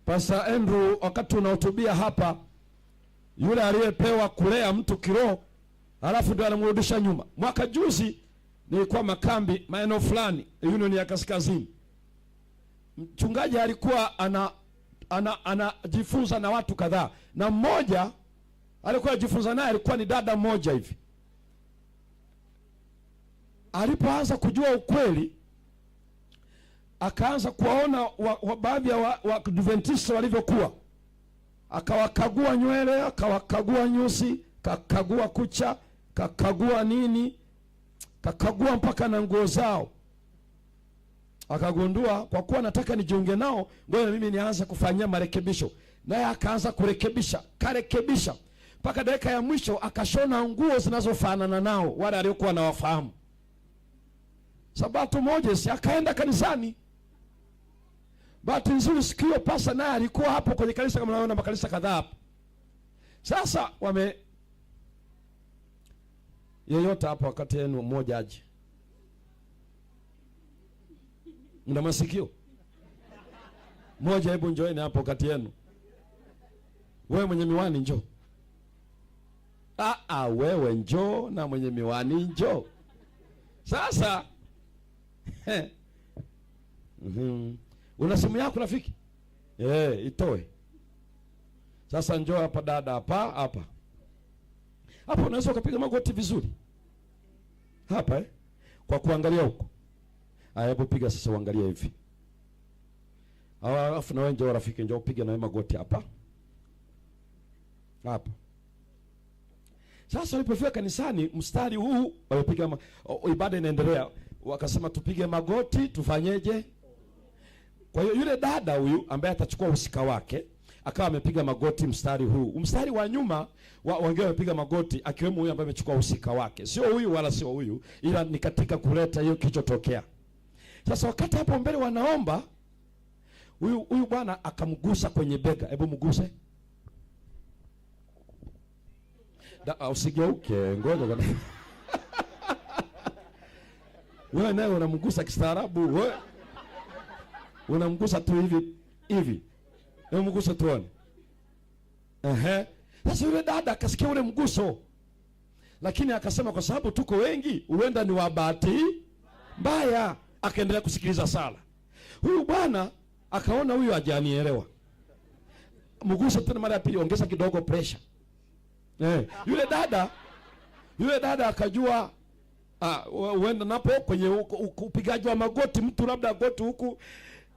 Pastor Andrew, wakati unahutubia hapa, yule aliyepewa kulea mtu kiroho alafu ndio anamrudisha nyuma. Mwaka juzi nilikuwa makambi maeneo fulani Union ya Kaskazini. Mchungaji alikuwa anajifunza na watu kadhaa, na mmoja alikuwa anajifunza naye alikuwa ni dada mmoja hivi. Alipoanza kujua ukweli, akaanza kuwaona baadhi ya Adventista walivyokuwa. Akawakagua nywele, akawakagua nyusi, kakagua kucha, kakagua nini, kakagua mpaka na nguo zao. Akagundua kwa kuwa nataka nijiunge nao, ngoja mimi nianze kufanyia marekebisho. Naye akaanza kurekebisha, karekebisha mpaka dakika ya mwisho akashona nguo zinazofanana nao wale waliokuwa nawafahamu. Sabato moja si akaenda kanisani. Bahati nzuri siku hiyo pasa naye alikuwa hapo kwenye kanisa, kama unaona makanisa kadhaa hapo. Sasa yeyote hapo wakati yenu mmoja aje. Mna masikio? Mmoja hebu njoeni hapo kati yenu. Wewe mwenye miwani njoo. Wewe njoo, na mwenye miwani njoo. Sasa una simu yako rafiki? Itoe. Sasa njoo hapa dada, hapa. Hapo unaweza kupiga magoti vizuri. Hapa kwa kuangalia huko. Hebu piga sasa, uangalie hivi. Alafu na wewe njoo rafiki, njoo piga na wewe magoti hapa. Hapa. Sasa walipofika kanisani, mstari huu walipiga ibada inaendelea, wakasema tupige magoti, tufanyeje? Kwa hiyo yule dada huyu ambaye atachukua usika wake akawa amepiga magoti mstari huu. Mstari wa nyuma wengine wamepiga magoti, akiwemo huyu ambaye amechukua usika wake. Sio huyu wala sio huyu, ila ni katika kuleta hiyo kilichotokea. Sasa wakati hapo mbele wanaomba, huyu bwana akamgusa kwenye bega. Hebu mguse. Usigeuke, ngoja bwana. Wewe naye unamgusa kistaarabu, wewe. Unamgusa tu hivi. Hebu mgusa tuone. Sasa yule dada akasikia ule mguso. Lakini akasema kwa sababu tuko wengi, huenda ni wa bahati mbaya. Akaendelea kusikiliza sala. Huyu bwana akaona huyu hajanielewa. Mgusa tena mara ya pili, ongeza kidogo pressure. Yule dada akajua huenda napo kwenye upigaji wa magoti, mtu labda goti huku